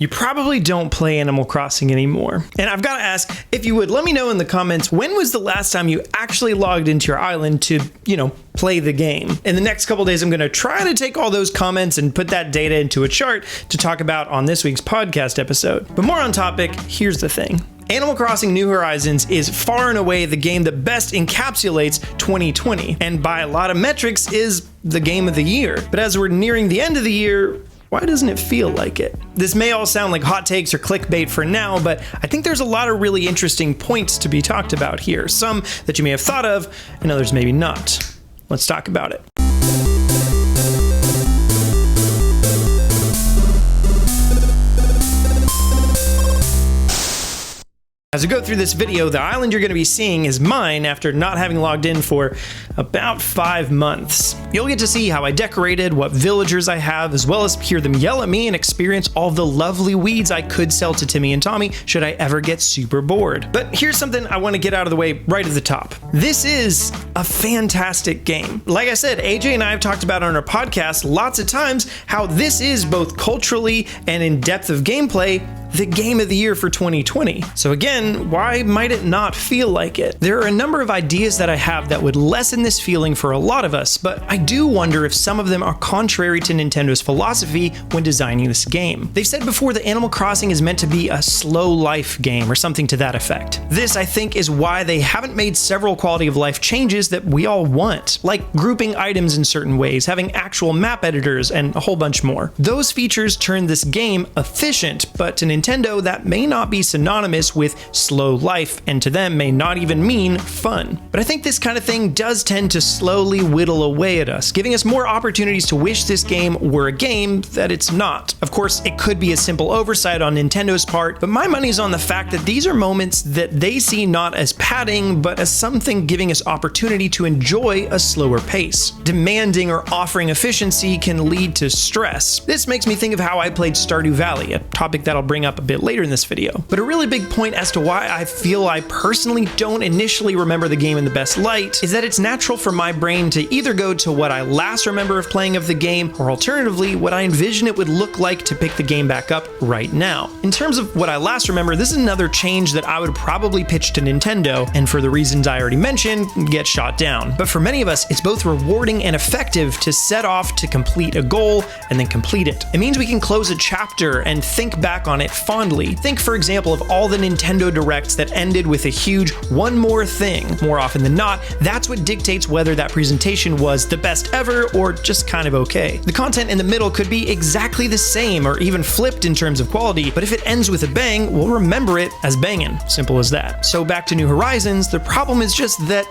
You probably don't play Animal Crossing anymore. And I've got to ask, if you would, let me know in the comments, when was the last time you actually logged into your island to, play the game? In the next couple days, I'm going to try to take all those comments and put that data into a chart to talk about on this week's podcast episode. But more on topic, here's the thing. Animal Crossing New Horizons is far and away the game that best encapsulates 2020, and by a lot of metrics is the game of the year. But as we're nearing the end of the year, why doesn't it feel like it? This may all sound like hot takes or clickbait for now, but I think there's a lot of really interesting points to be talked about here. Some that you may have thought of, and others maybe not. Let's talk about it. As we go through this video, the island you're going to be seeing is mine after not having logged in for about 5 months. You'll get to see how I decorated, what villagers I have, as well as hear them yell at me and experience all the lovely weeds I could sell to Timmy and Tommy should I ever get super bored. But here's something I want to get out of the way right at the top. This is a fantastic game. Like I said, AJ and I have talked about on our podcast lots of times how this is both culturally and in depth of gameplay the game of the year for 2020. So again, why might it not feel like it? There are a number of ideas that I have that would lessen this feeling for a lot of us, but I do wonder if some of them are contrary to Nintendo's philosophy when designing this game. They've said before that Animal Crossing is meant to be a slow life game or something to that effect. This, I think, is why they haven't made several quality of life changes that we all want, like grouping items in certain ways, having actual map editors, and a whole bunch more. Those features turn this game efficient, but to Nintendo, that may not be synonymous with slow life, and to them may not even mean fun. But I think this kind of thing does tend to slowly whittle away at us, giving us more opportunities to wish this game were a game that it's not. Of course, it could be a simple oversight on Nintendo's part, but my money's on the fact that these are moments that they see not as padding, but as something giving us opportunity to enjoy a slower pace. Demanding or offering efficiency can lead to stress. This makes me think of how I played Stardew Valley, a topic that I'll bring up a bit later in this video. But a really big point as to why I feel I personally don't initially remember the game in the best light is that it's natural for my brain to either go to what I last remember of playing of the game, or alternatively, what I envision it would look like to pick the game back up right now. In terms of what I last remember, this is another change that I would probably pitch to Nintendo, and for the reasons I already mentioned, get shot down. But for many of us, it's both rewarding and effective to set off to complete a goal and then complete it. It means we can close a chapter and think back on it fondly. Think, for example, of all the Nintendo Directs that ended with a huge one more thing. More often than not, that's what dictates whether that presentation was the best ever or just kind of okay. The content in the middle could be exactly the same or even flipped in terms of quality, but if it ends with a bang, we'll remember it as banging. Simple as that. So back to New Horizons, the problem is just that,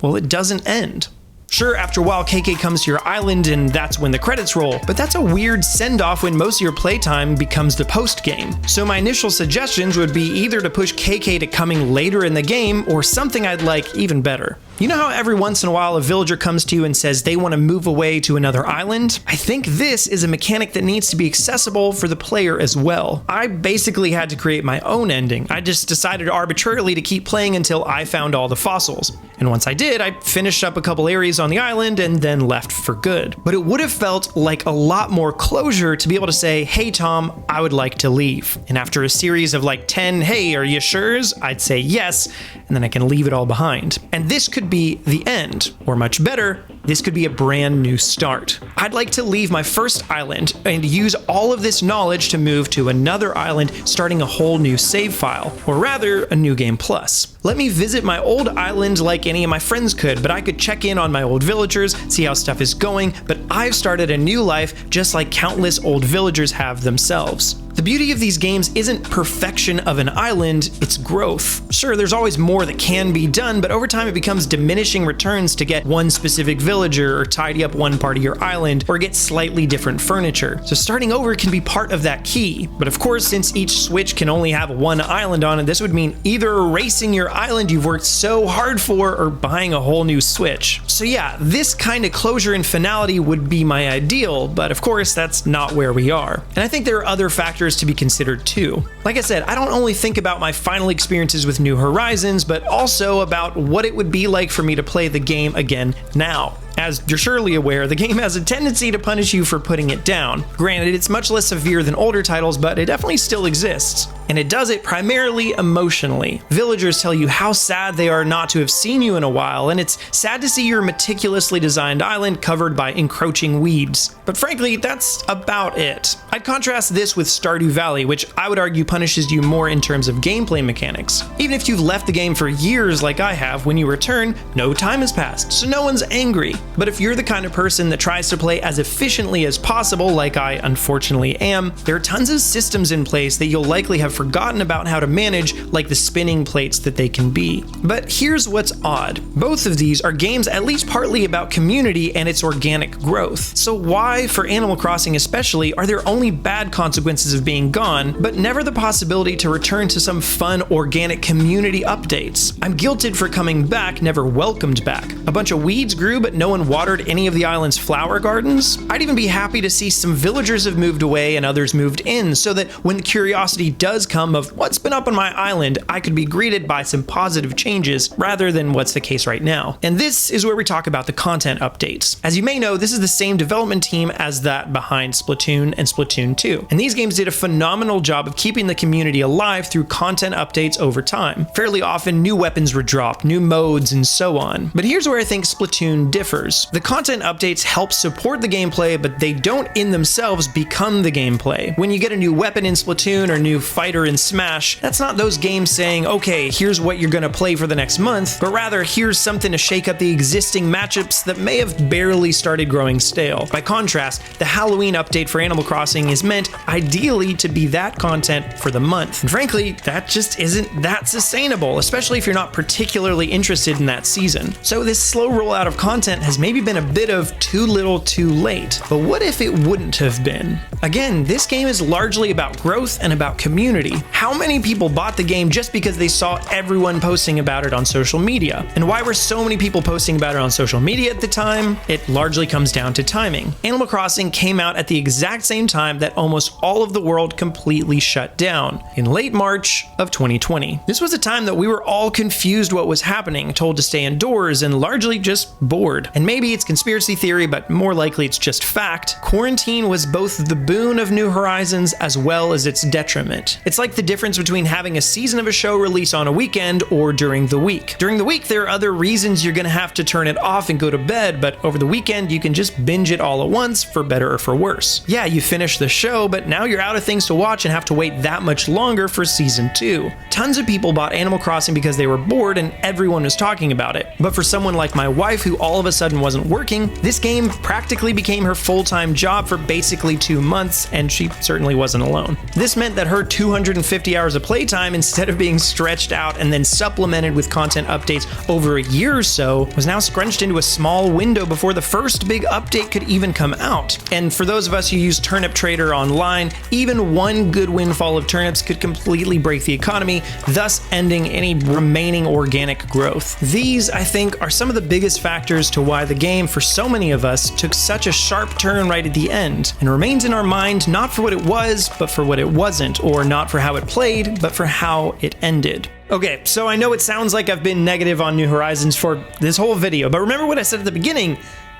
well, it doesn't end. Sure, after a while, KK comes to your island and that's when the credits roll, but that's a weird send-off when most of your playtime becomes the post-game. So my initial suggestions would be either to push KK to coming later in the game, or something I'd like even better. You know how every once in a while a villager comes to you and says they want to move away to another island? I think this is a mechanic that needs to be accessible for the player as well. I basically had to create my own ending. I just decided arbitrarily to keep playing until I found all the fossils. And once I did, I finished up a couple areas on the island and then left for good. But it would have felt like a lot more closure to be able to say, hey Tom, I would like to leave. And after a series of like 10, hey, are you sure's? I'd say yes, and then I can leave it all behind. And this could be the end, or much better, this could be a brand new start. I'd like to leave my first island and use all of this knowledge to move to another island, starting a whole new save file, or rather, a new game plus. Let me visit my old island like any of my friends could, but I could check in on my old villagers, see how stuff is going, but I've started a new life just like countless old villagers have themselves. The beauty of these games isn't perfection of an island, it's growth. Sure, there's always more that can be done, but over time it becomes diminishing returns to get one specific villager, or tidy up one part of your island, or get slightly different furniture. So starting over can be part of that key. But of course, since each Switch can only have one island on it, this would mean either erasing your island you've worked so hard for, or buying a whole new Switch. So yeah, this kind of closure and finality would be my ideal, but of course that's not where we are. And I think there are other factors to be considered too. Like I said, I don't only think about my final experiences with New Horizons, but also about what it would be like for me to play the game again now. As you're surely aware, the game has a tendency to punish you for putting it down. Granted, it's much less severe than older titles, but it definitely still exists. And it does it primarily emotionally. Villagers tell you how sad they are not to have seen you in a while, and it's sad to see your meticulously designed island covered by encroaching weeds. But frankly, that's about it. I'd contrast this with Stardew Valley, which I would argue punishes you more in terms of gameplay mechanics. Even if you've left the game for years like I have, when you return, no time has passed, so no one's angry. But if you're the kind of person that tries to play as efficiently as possible, like I unfortunately am, there are tons of systems in place that you'll likely have forgotten about how to manage, like the spinning plates that they can be. But here's what's odd. Both of these are games at least partly about community and its organic growth. So why, for Animal Crossing especially, are there only bad consequences of being gone, but never the possibility to return to some fun, organic community updates? I'm guilted for coming back, never welcomed back. A bunch of weeds grew, but no one watered any of the island's flower gardens? I'd even be happy to see some villagers have moved away and others moved in, so that when the curiosity does come of what's been up on my island, I could be greeted by some positive changes rather than what's the case right now. And this is where we talk about the content updates. As you may know, this is the same development team as that behind Splatoon and Splatoon 2. And these games did a phenomenal job of keeping the community alive through content updates over time. Fairly often, new weapons were dropped, new modes, and so on. But here's where I think Splatoon differs. The content updates help support the gameplay, but they don't in themselves become the gameplay. When you get a new weapon in Splatoon or new fighter in Smash, that's not those games saying, okay, here's what you're gonna play for the next month, but rather here's something to shake up the existing matchups that may have barely started growing stale. By contrast, the Halloween update for Animal Crossing is meant ideally to be that content for the month. And frankly, that just isn't that sustainable, especially if you're not particularly interested in that season. So this slow rollout of content has maybe been a bit of too little too late. But what if it wouldn't have been? Again, this game is largely about growth and about community. How many people bought the game just because they saw everyone posting about it on social media? And why were so many people posting about it on social media at the time? It largely comes down to timing. Animal Crossing came out at the exact same time that almost all of the world completely shut down, in late March of 2020. This was a time that we were all confused what was happening, told to stay indoors, and largely just bored. And maybe it's conspiracy theory, but more likely it's just fact. Quarantine was both the boon of New Horizons as well as its detriment. It's like the difference between having a season of a show release on a weekend or during the week. During the week, there are other reasons you're gonna have to turn it off and go to bed, but over the weekend, you can just binge it all at once, for better or for worse. Yeah, you finish the show, but now you're out of things to watch and have to wait that much longer for season 2. Tons of people bought Animal Crossing because they were bored and everyone was talking about it. But for someone like my wife, who all of a sudden wasn't working, this game practically became her full-time job for basically 2 months, and she certainly wasn't alone. This meant that her 250 hours of playtime, instead of being stretched out and then supplemented with content updates over a year or so, was now scrunched into a small window before the first big update could even come out. And for those of us who use Turnip Trader online, even one good windfall of turnips could completely break the economy, thus ending any remaining organic growth. These, I think, are some of the biggest factors to why the game, for so many of us, took such a sharp turn right at the end, and remains in our mind not for what it was, but for what it wasn't, or not for how it played, but for how it ended. Okay, so I know it sounds like I've been negative on New Horizons for this whole video, but remember what I said at the beginning.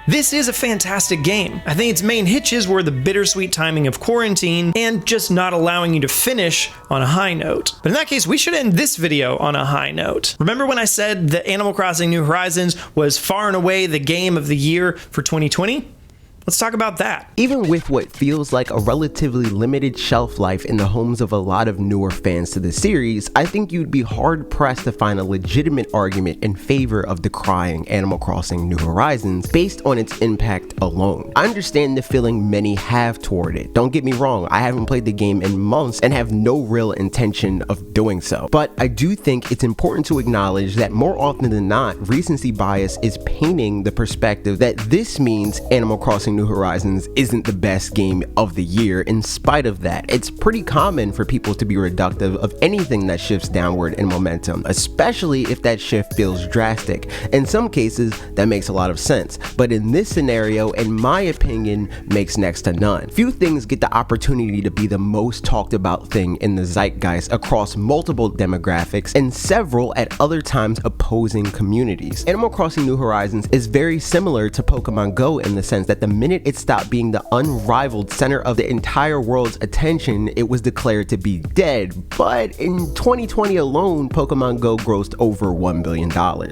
This is a fantastic game. I think its main hitches were the bittersweet timing of quarantine and just not allowing you to finish on a high note. But in that case, we should end this video on a high note. Remember when I said that Animal Crossing New Horizons was far and away the game of the year for 2020? Let's talk about that. Even with what feels like a relatively limited shelf life in the homes of a lot of newer fans to the series, I think you'd be hard pressed to find a legitimate argument in favor of decrying Animal Crossing New Horizons based on its impact alone. I understand the feeling many have toward it. Don't get me wrong, I haven't played the game in months and have no real intention of doing so. But I do think it's important to acknowledge that more often than not, recency bias is painting the perspective that this means Animal Crossing New Horizons isn't the best game of the year. In spite of that, it's pretty common for people to be reductive of anything that shifts downward in momentum, especially if that shift feels drastic. In some cases, that makes a lot of sense, but in this scenario, in my opinion, makes next to none. Few things get the opportunity to be the most talked about thing in the zeitgeist across multiple demographics and several at other times opposing communities. Animal Crossing New Horizons is very similar to Pokemon Go in the sense that the minute it stopped being the unrivaled center of the entire world's attention, it was declared to be dead. But in 2020 alone, Pokemon Go grossed over $1 billion,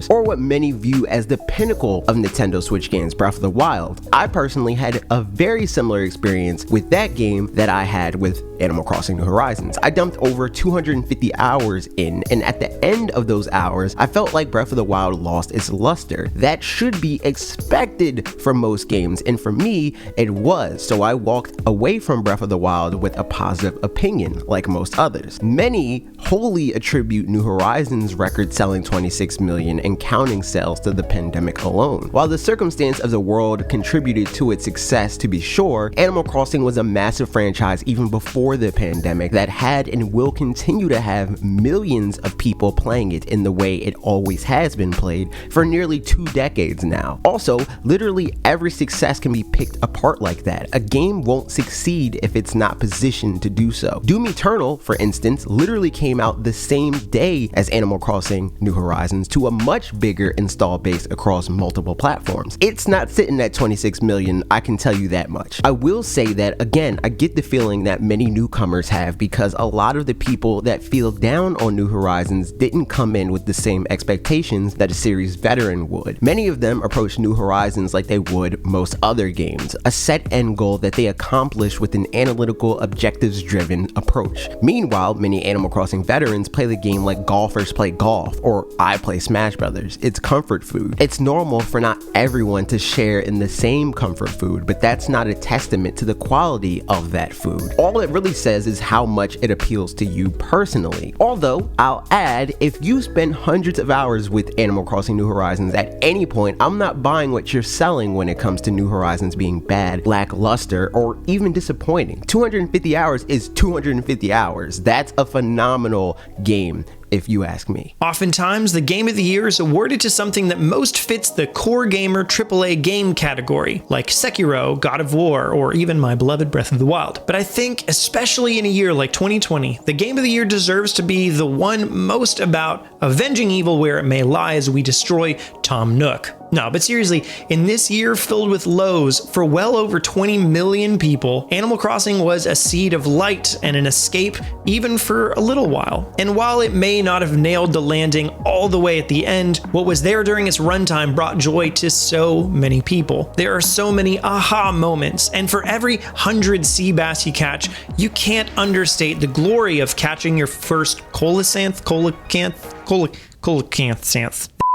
or what many view as the pinnacle of Nintendo Switch games, Breath of the Wild. I personally had a very similar experience with that game that I had with Animal Crossing New Horizons. I dumped over 250 hours in, and at the end of those hours, I felt like Breath of the Wild lost its luster. That should be expected for most games, and for me, it was. So I walked away from Breath of the Wild with a positive opinion, like most others. Many wholly attribute New Horizons' record-selling 26 million and counting sales to the pandemic alone. While the circumstance of the world contributed to its success, to be sure, Animal Crossing was a massive franchise even before the pandemic that had and will continue to have millions of people playing it in the way it always has been played for nearly 2 decades now. Also, literally every success can be picked apart like that. A game won't succeed if it's not positioned to do so. Doom Eternal, for instance, literally came out the same day as Animal Crossing New Horizons to a much bigger install base across multiple platforms. It's not sitting at 26 million, I can tell you that much. I will say that, again, I get the feeling that many newcomers have because a lot of the people that feel down on New Horizons didn't come in with the same expectations that a series veteran would. Many of them approach New Horizons like they would most other games, a set end goal that they accomplish with an analytical, objectives-driven approach. Meanwhile, many Animal Crossing veterans play the game like golfers play golf, or I play Smash Brothers. It's comfort food. It's normal for not everyone to share in the same comfort food, but that's not a testament to the quality of that food. All it really says is how much it appeals to you personally. Although, I'll add, if you spend hundreds of hours with Animal Crossing New Horizons at any point, I'm not buying what you're selling when it comes to New Horizons being bad, lackluster, or even disappointing. 250 hours is 250 hours. That's a phenomenal game, if you ask me. Oftentimes, the Game of the Year is awarded to something that most fits the core gamer AAA game category, like Sekiro, God of War, or even my beloved Breath of the Wild. But I think, especially in a year like 2020, the Game of the Year deserves to be the one most about avenging evil where it may lie as we destroy Tom Nook. No, but seriously, in this year filled with lows for well over 20 million people, Animal Crossing was a seed of light and an escape even for a little while. And while it may not have nailed the landing all the way at the end, what was there during its runtime brought joy to so many people. There are so many aha moments, and for every 100 sea bass you catch, you can't understate the glory of catching your first coelacanth.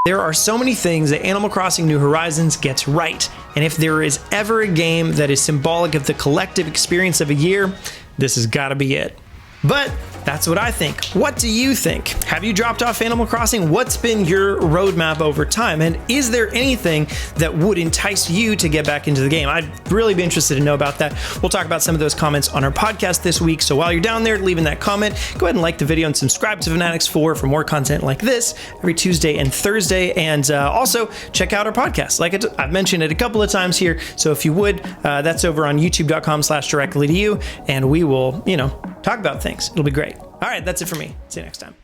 There are so many things that Animal Crossing New Horizons gets right, and if there is ever a game that is symbolic of the collective experience of a year, this has got to be it. But that's what I think. What do you think? Have you dropped off Animal Crossing? What's been your roadmap over time? And is there anything that would entice you to get back into the game? I'd really be interested to know about that. We'll talk about some of those comments on our podcast this week. So while you're down there leaving that comment, go ahead and like the video and subscribe to fanatixfour for more content like this every Tuesday and Thursday. And also check out our podcast. Like I've mentioned it a couple of times here. So if you would, that's over on youtube.com/directly to you. And we will, talk about things. It'll be great. All right, that's it for me. See you next time.